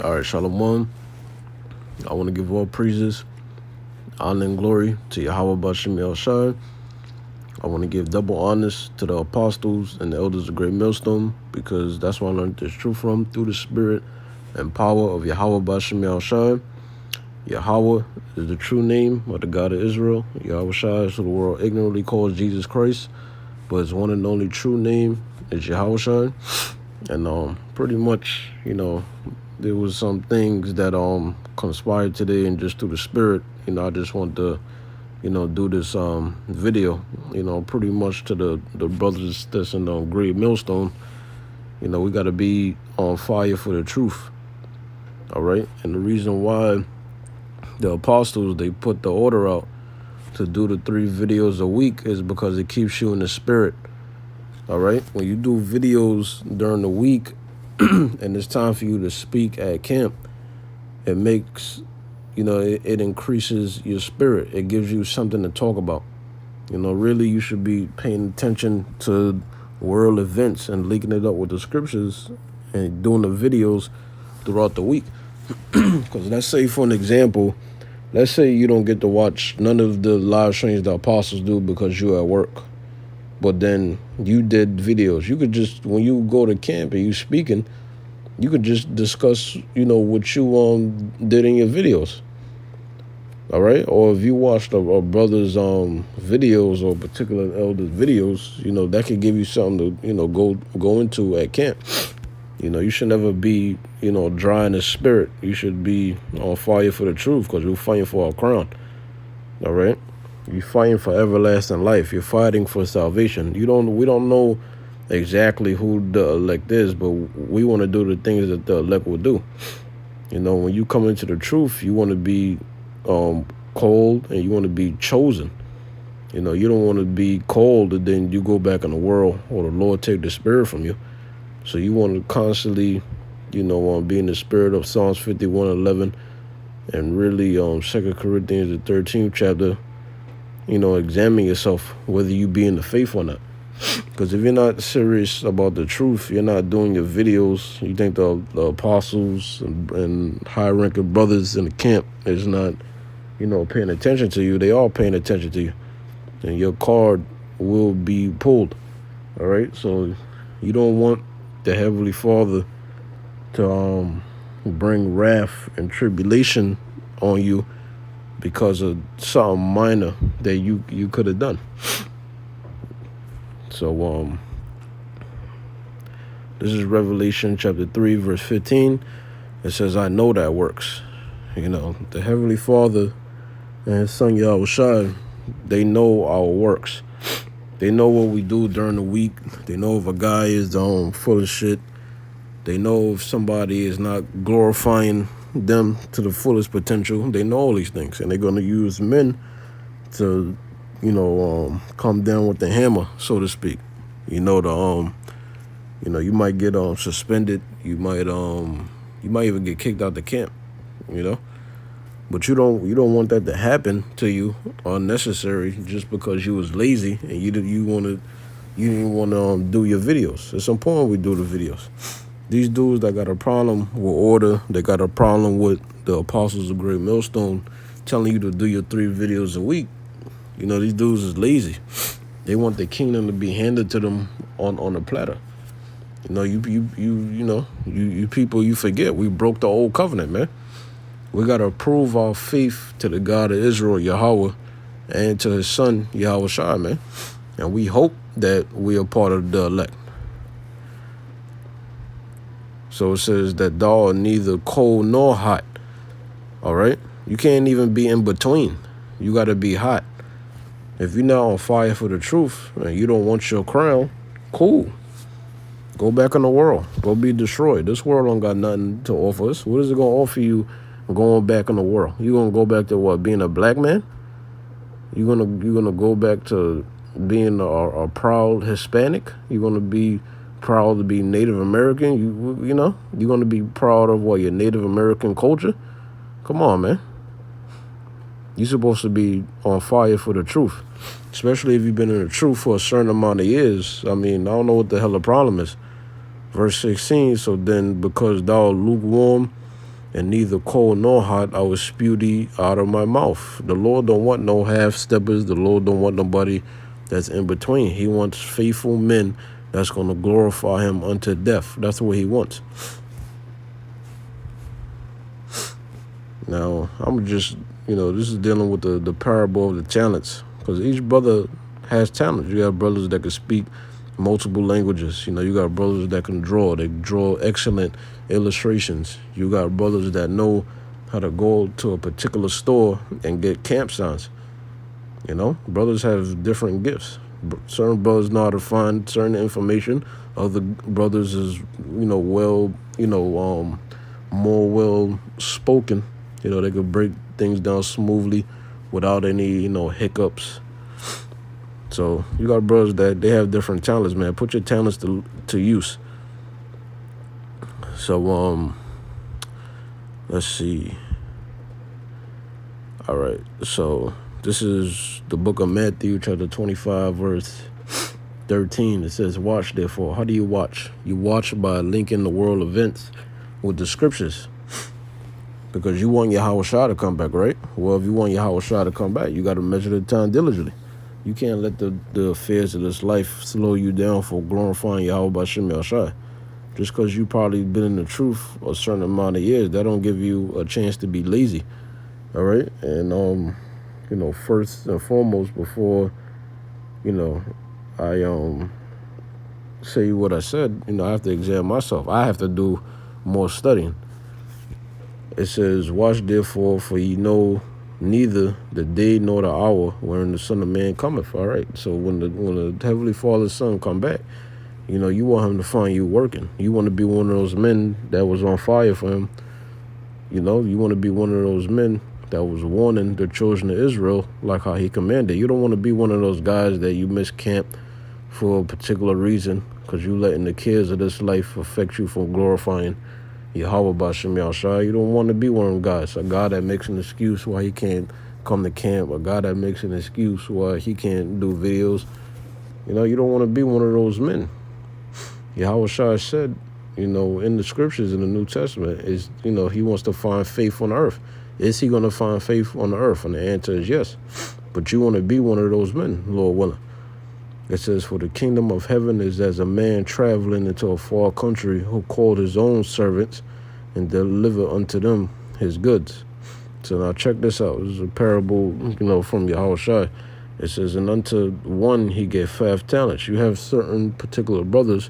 All right, Shalom. I want to give all praises, honor, and glory to Yahweh Bashem Shai. I want to give double honors to the apostles and the elders of Great Millstone, because that's where I learned this truth from, through the spirit and power of Yahweh Bashem Shai. Yahweh is the true name of the God of Israel. Yahweh Shai is who the world ignorantly calls Jesus Christ, but his one and only true name is Yahweh Shai. And pretty much, there was some things that conspired today, and just through the spirit, I just want to, do this video, pretty much to the brothers that's in the Great Millstone. We got to be on fire for the truth. All right. And the reason why the apostles, they put the order out to do the 3 videos a week is because it keeps you in the spirit. All right. When you do videos during the week and it's time for you to speak at camp, it makes, it increases your spirit. It gives you something to talk about. Really, you should be paying attention to world events and linking it up with the scriptures and doing the videos throughout the week. Because let's say, for an example, let's say you don't get to watch none of the live streams the apostles do because you're at work. But then you did videos. You could just, when you go to camp and you speaking, you could just discuss, what you did in your videos. All right? Or if you watched a brother's videos or particular elder's videos, that could give you something to, go into at camp. You should never be, dry in the spirit. You should be on fire for the truth, because we're fighting for our crown. All right? You're fighting for everlasting life. You're fighting for salvation. We don't know exactly who the elect is, but we want to do the things that the elect will do. When you come into the truth, you want to be called, and you want to be chosen. You don't want to be called and then you go back in the world, or the Lord take the spirit from you. So you want to constantly, be in the spirit of Psalms 51:11, and really 2 Corinthians the 13th chapter. Examine yourself whether you be in the faith or not. Because if you're not serious about the truth, you're not doing your videos, you think the apostles and high-ranking brothers in the camp is not, paying attention to you. They are paying attention to you. And your card will be pulled. All right? So you don't want the Heavenly Father to bring wrath and tribulation on you because of something minor that you could have done. So this is Revelation chapter 3 verse 15. It says, I know that works. The Heavenly Father and his son Yahweh Shai, they know our works. They know what we do during the week. They know if a guy is full of shit. They know if somebody is not glorifying them to the fullest potential. They know all these things, and they're going to use men to, come down with the hammer, so to speak. You might get suspended. You might even get kicked out the camp. But you don't want that to happen to you unnecessary just because you was lazy and you didn't want to do your videos. It's important we do the videos. These dudes that got a problem with order, they got a problem with the apostles of Great Millstone telling you to do your 3 videos a week. These dudes is lazy. They want the kingdom to be handed to them on a platter. You people, you forget we broke the old covenant, man. We got to prove our faith to the God of Israel, Yahweh, and to his son, Yahweh Shai, man. And we hope that we are part of the elect. So it says that thou are neither cold nor hot. All right? You can't even be in between. You got to be hot. If you're not on fire for the truth and you don't want your crown, cool. Go back in the world. Go be destroyed. This world don't got nothing to offer us. What is it going to offer you going back in the world? You going to go back to what? Being a black man? You gonna go back to being a proud Hispanic? You going to be proud to be Native American? You're going to be proud of what, your Native American culture? Come on, man. You're supposed to be on fire for the truth, especially if you've been in the truth for a certain amount of years. I don't know what the hell the problem is. Verse 16, so then because thou art lukewarm and neither cold nor hot, I will spew thee out of my mouth. The Lord don't want no half-steppers. The Lord don't want nobody that's in between. He wants faithful men that's going to glorify him unto death. That's what he wants. Now, I'm just, this is dealing with the parable of the talents. Because each brother has talents. You have brothers that can speak multiple languages. You got brothers that can draw. They draw excellent illustrations. You got brothers that know how to go to a particular store and get camp signs. Brothers have different gifts. Certain brothers know how to find certain information. Other brothers is, more well spoken. They could break things down smoothly without any, hiccups. So you got brothers that they have different talents, man. Put your talents to use. So let's see. All right. So this is the book of Matthew, chapter 25, verse 13. It says, "Watch therefore." How do you watch? You watch by linking the world events with the scriptures. Because you want Yahweh Shah to come back, right? Well, if you want Yahweh Shah to come back, you got to measure the time diligently. You can't let the affairs of this life slow you down for glorifying Yahweh B'Shem Yahushai. Just because you probably been in the truth a certain amount of years, that don't give you a chance to be lazy. All right? And, first and foremost, before, I say what I said, I have to examine myself. I have to do more studying. It says, "Watch therefore, for ye know neither the day nor the hour wherein the Son of Man cometh." All right. So when the Heavenly Father's Son come back, you want him to find you working. You want to be one of those men that was on fire for him. You want to be one of those men that was warning the children of Israel like how he commanded. You don't want to be one of those guys that you miss camp for a particular reason because you letting the cares of this life affect you from glorifying Yahweh B'Shem Yahushua. You don't want to be one of them guys. A guy that makes an excuse why he can't come to camp. A guy that makes an excuse why he can't do videos. You don't want to be one of those men. Yahweh Shai said, in the scriptures in the New Testament, is, he wants to find faith on the earth. Is he going to find faith on the earth? And the answer is yes. But you want to be one of those men, Lord willing. It says, "For the kingdom of heaven is as a man traveling into a far country who called his own servants and delivered unto them his goods." So now check this out. This is a parable, from Yahweh Shai. It says, "And unto one he gave 5 talents." You have certain particular brothers,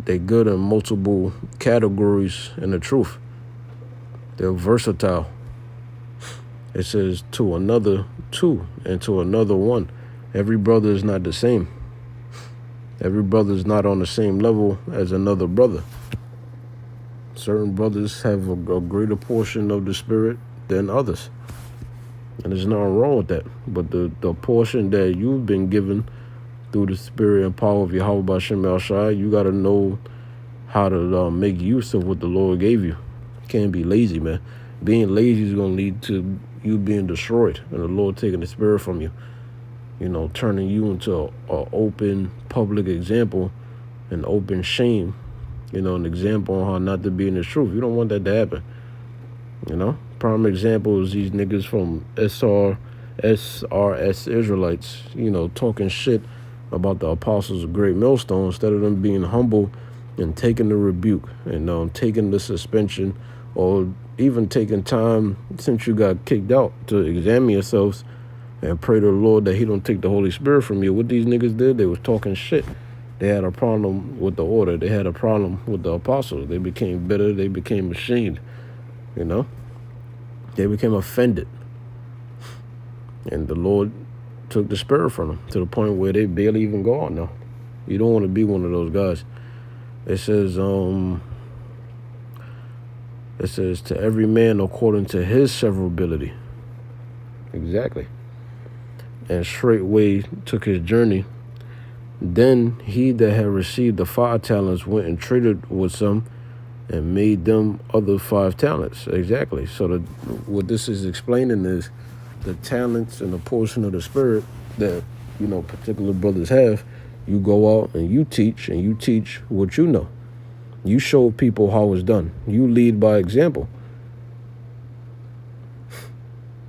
they good in multiple categories in the truth. They're versatile. It says, "To another 2, and to another 1. Every brother is not the same. Every brother is not on the same level as another brother. Certain brothers have a greater portion of the Spirit than others. And there's nothing wrong with that. But the portion that you've been given through the Spirit and power of Yahweh B'Shem Yahushua, you got to know how to make use of what the Lord gave you. You can't be lazy, man. Being lazy is going to lead to you being destroyed and the Lord taking the Spirit from you. Turning you into an open public example, an open shame, an example on how not to be in the truth. You don't want that to happen. Prime example is these niggas from SRS Israelites, talking shit about the apostles of Great Millstone instead of them being humble and taking the rebuke and taking the suspension or even taking time since you got kicked out to examine yourselves and pray to the Lord that he don't take the Holy Spirit from you. What these niggas did, they was talking shit. They had a problem with the order. They had a problem with the apostles. They became bitter. They became ashamed. They became offended. And the Lord took the Spirit from them to the point where they barely even go out now. You don't want to be one of those guys. It says, to every man according to his severability. Exactly. And straightway took his journey. Then he that had received the 5 talents went and traded with some and made them other 5 talents. Exactly. So what this is explaining is the talents and the portion of the Spirit that, particular brothers have. You go out and you teach what you know. You show people how it's done. You lead by example.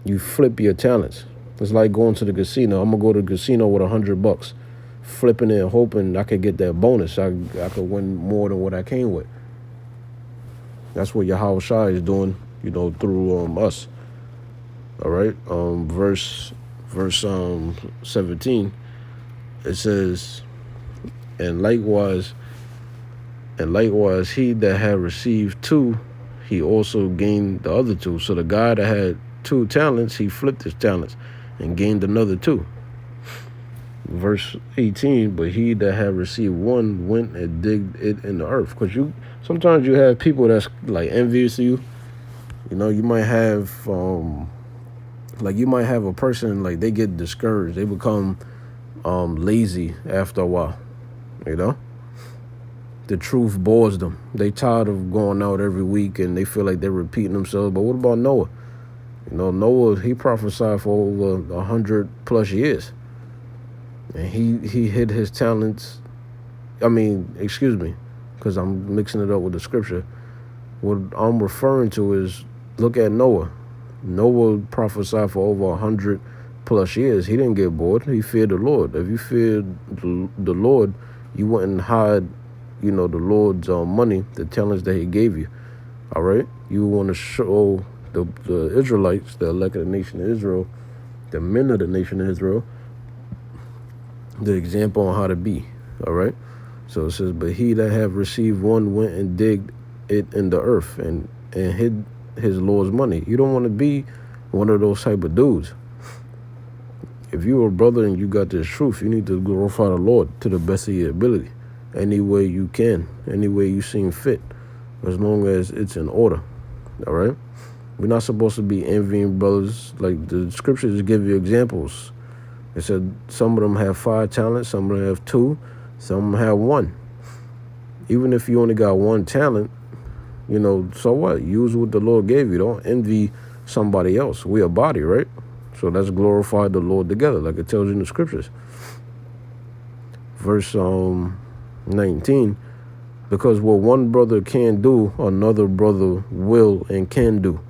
You flip your talents. It's like going to the casino. I'm gonna go to the casino with $100, flipping it and hoping I could get that bonus. I could win more than what I came with. That's what Yahweh Shai is doing, through us. All right. Verse 17. It says, and likewise he that had received 2, he also gained the other 2. So the guy that had 2 talents, he flipped his talents and gained another 2. Verse 18, but he that had received 1 went and digged it in the earth. Because sometimes you have people that's like envious of you. You might have a person, like, they get discouraged. They become lazy after a while. The truth bores them. They tired of going out every week and they feel like they're repeating themselves. But what about Noah? Noah, he prophesied for over 100+ years. And he hid his talents. Excuse me, because I'm mixing it up with the scripture. What I'm referring to is, look at Noah. Noah prophesied for over 100+ years. He didn't get bored. He feared the Lord. If you feared the Lord, you wouldn't hide, the Lord's money, the talents that he gave you. All right? You want to show the Israelites, the elected nation of Israel, the men of the nation of Israel, the example on how to be. All right? So it says, but he that have received 1 went and digged it in the earth and hid his Lord's money. You don't want to be one of those type of dudes. If you're a brother and you got this truth, you need to glorify the Lord to the best of your ability. Any way you can, any way you seem fit, as long as it's in order. All right? We're not supposed to be envying brothers. Like, the scriptures give you examples. It said some of them have 5 talents, some of them have 2, some of them have 1. Even if you only got 1 talent, so what? Use what the Lord gave you. Don't envy somebody else. We're a body, right? So let's glorify the Lord together, like it tells you in the scriptures. Verse 19, because what one brother can do, another brother will and can do.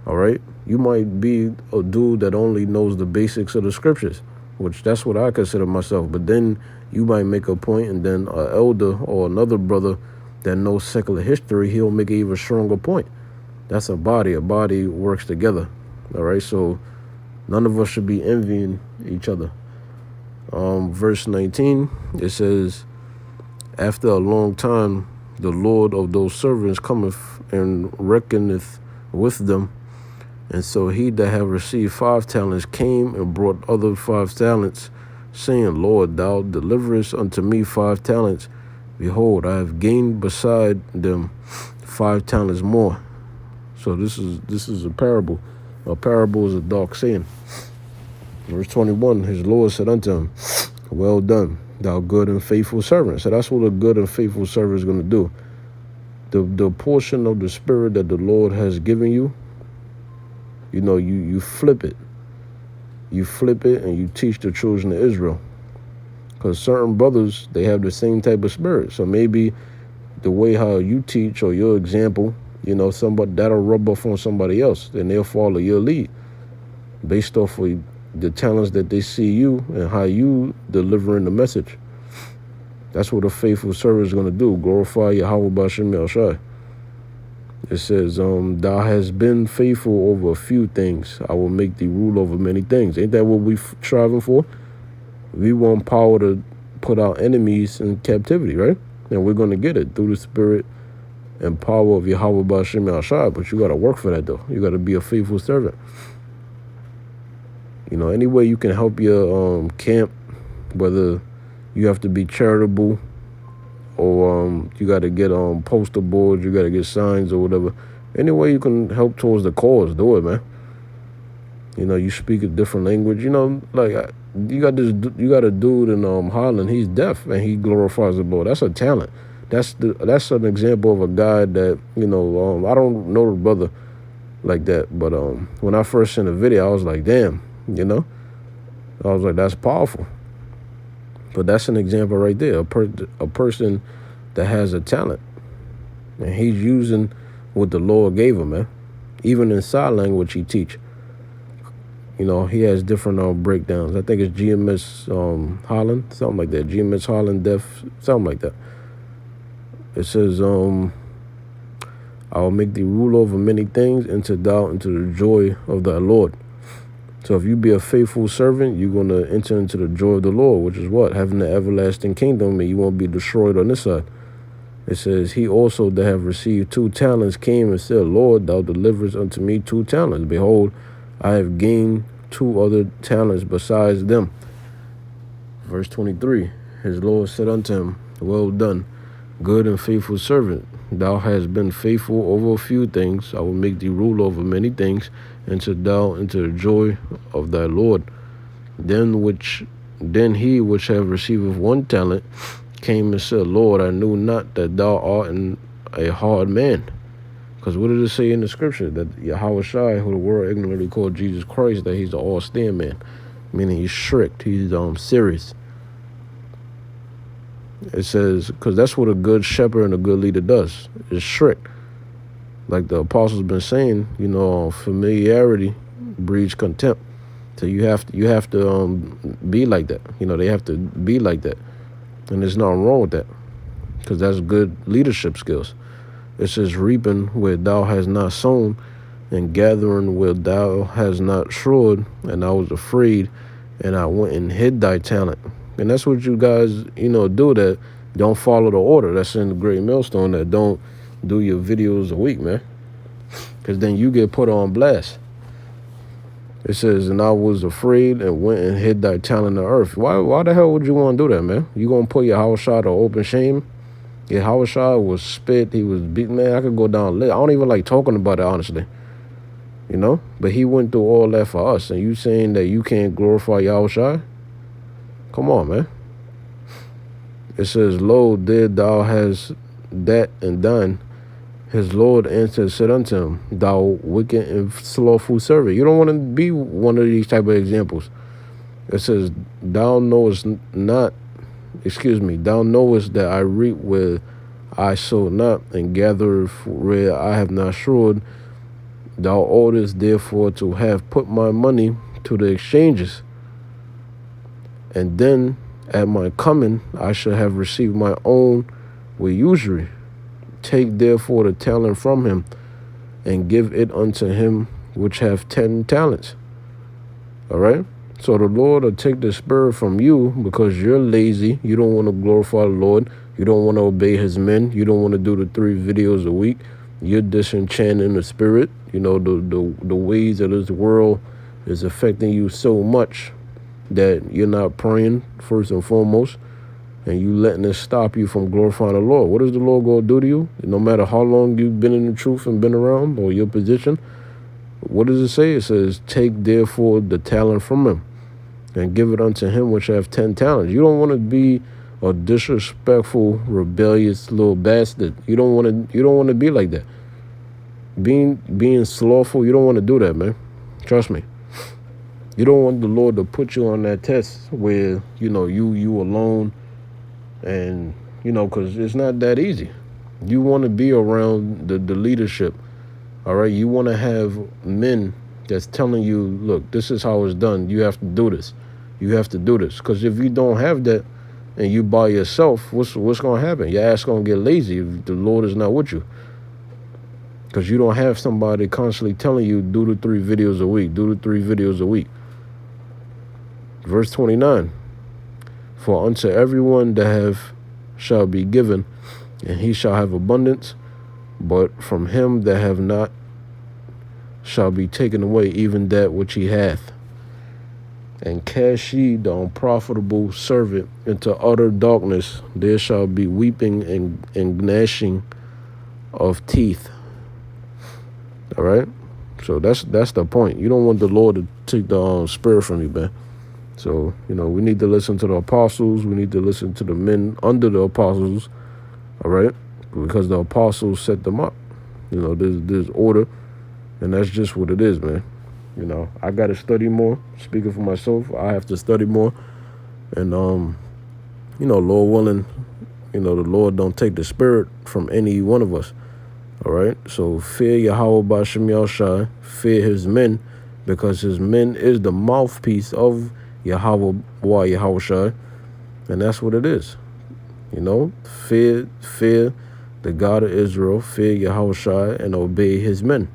All right? You might be a dude that only knows the basics of the scriptures, which that's what I consider myself. But then you might make a point, and then an elder or another brother that knows secular history, he'll make an even stronger point. That's a body. A body works together. All right? So none of us should be envying each other. Verse 19, it says, after a long time, the Lord of those servants cometh and reckoneth with them. And so he that have received 5 talents came and brought other 5 talents, saying, Lord, thou deliverest unto me 5 talents. Behold, I have gained beside them 5 talents more. So this is a parable. A parable is a dark saying. Verse 21, his Lord said unto him, well done, thou good and faithful servant. So that's what a good and faithful servant is going to do. The portion of the spirit that the Lord has given you, you flip it. You flip it and you teach the children of Israel. Because certain brothers, they have the same type of spirit. So maybe the way how you teach or your example, somebody that'll rub off on somebody else. Then they'll follow your lead based off of the talents that they see you and how you delivering the message. That's what a faithful servant is going to do. Glorify Yahweh B'Shem Yahshai. It says, thou hast been faithful over a few things. I will make thee rule over many things. Ain't that what we striving for? We want power to put our enemies in captivity, right? And we're going to get it through the spirit and power of Yahweh B'Shem Yahshai. But you got to work for that, though. You got to be a faithful servant. Any way you can help your camp, whether you have to be charitable or you got to get poster boards, you got to get signs or whatever. Any way you can help towards the cause, do it, man. You speak a different language. You got a dude in Holland. He's deaf and he glorifies the Lord. That's a talent. That's an example of a guy that I don't know the brother like that, but when I first seen the video, I was like, damn. I was like, that's powerful. But that's an example right there. A person that has a talent. And he's using what the Lord gave him, man. Even in sign language, he teach. He has different breakdowns. I think it's GMS Holland, something like that. GMS Holland Deaf, something like that. It says, I will make thee rule over many things, enter thou into the joy of thy Lord. So if you be a faithful servant, you're going to enter into the joy of the Lord, which is what? Having the everlasting kingdom, and you won't be destroyed on this side. It says, he also that have received 2 talents came and said, Lord, thou deliverest unto me 2 talents. Behold, I have gained 2 other talents besides them. Verse 23, his Lord said unto him, well done, good and faithful servant. Thou hast been faithful over a few things. I will make thee rule over many things. Enter thou into the joy of thy Lord. Then he which have received 1 talent came and said, Lord, I knew not that thou art a hard man. Because what did it say in the scripture? That Yahushua, who the world ignorantly called Jesus Christ, that he's an all-stand man. Meaning he's strict. He's serious. It says, because that's what a good shepherd and a good leader does. Is strict. Like the apostles been saying, familiarity breeds contempt. So you have to be like that. They have to be like that. And there's nothing wrong with that. Because that's good leadership skills. It says, reaping where thou hast not sown, and gathering where thou hast not strawed, and I was afraid, and I went and hid thy talent. And that's what you guys, do, that don't follow the order that's in the Great Millstone, that don't do your videos a week, man. Because then you get put on blast. It says, and I was afraid and went and hid thy talent on earth. Why the hell would you want to do that, man? You going to put your house shot to open shame? Your house shot was spit. He was beaten, man. I could go down. I don't even like talking about it, honestly. But he went through all that for us. And you saying that you can't glorify Yahushua? Come on, man. It says, lo, did thou hast that and done. His Lord answered, said unto him, thou wicked and slothful servant. You don't want to be one of these type of examples. It says, thou knowest that I reap where I sow not, and gather where I have not strawed. Thou oughtest therefore to have put my money to the exchanges. And then at my coming I shall have received my own with usury. Take therefore the talent from him, and give it unto him which have 10 talents. All right? So the Lord will take the spirit from you because you're lazy. You don't want to glorify the Lord. You don't want to obey his men. You don't want to do the 3 videos a week. You're disenchanting the spirit. The ways of this world is affecting you so much that you're not praying first and foremost. And you letting it stop you from glorifying the Lord. What is the Lord going to do to you? No matter how long you've been in the truth and been around, or your position, what does it say? It says, take therefore the talent from him, and give it unto him which have 10 talents. You don't want to be a disrespectful, rebellious little bastard. You don't want to be like that. Being slothful, you don't want to do that, man. Trust me. You don't want the Lord to put you on that test where, you alone. And, because it's not that easy. You want to be around the leadership, all right? You want to have men that's telling you, look, this is how it's done. You have to do this. You have to do this. Because if you don't have that and you by yourself, what's going to happen? Your ass going to get lazy if the Lord is not with you. Because you don't have somebody constantly telling you, do the 3 videos a week. Do the 3 videos a week. Verse 29. For unto everyone that shall be given, and he shall have abundance, but from him that have not shall be taken away even that which he hath. And cast ye the unprofitable servant into utter darkness. There shall be weeping and gnashing of teeth. All right? So that's the point. You don't want the Lord to take the spirit from you, man. So, we need to listen to the apostles. We need to listen to the men under the apostles, all right? Because the apostles set them up. There's order, and that's just what it is, man. I got to study more. Speaking for myself, I have to study more. And, Lord willing, the Lord don't take the spirit from any one of us. All right, so fear Yahweh Ba'Shem Yahushai, fear his men, because his men is the mouthpiece of Yahweh Yahushai, and that's what it is. You know, fear the God of Israel, fear Yahushai, and obey his men.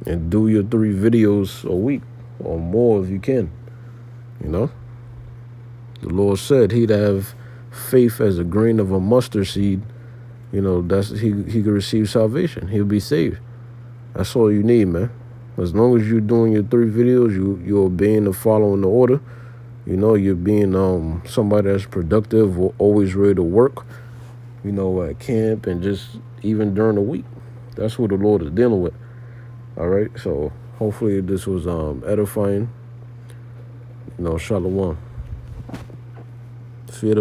And do your 3 videos a week or more if you can. You know, the Lord said he'd have faith as a grain of a mustard seed. You know, that's he could receive salvation. He'll be saved. That's all you need, man. As long as you're doing your 3 videos, you're obeying and following the order. You know, you're being somebody that's productive, or always ready to work. You know, at camp and just even during the week. That's what the Lord is dealing with. All right, so hopefully this was edifying. You know, shalom.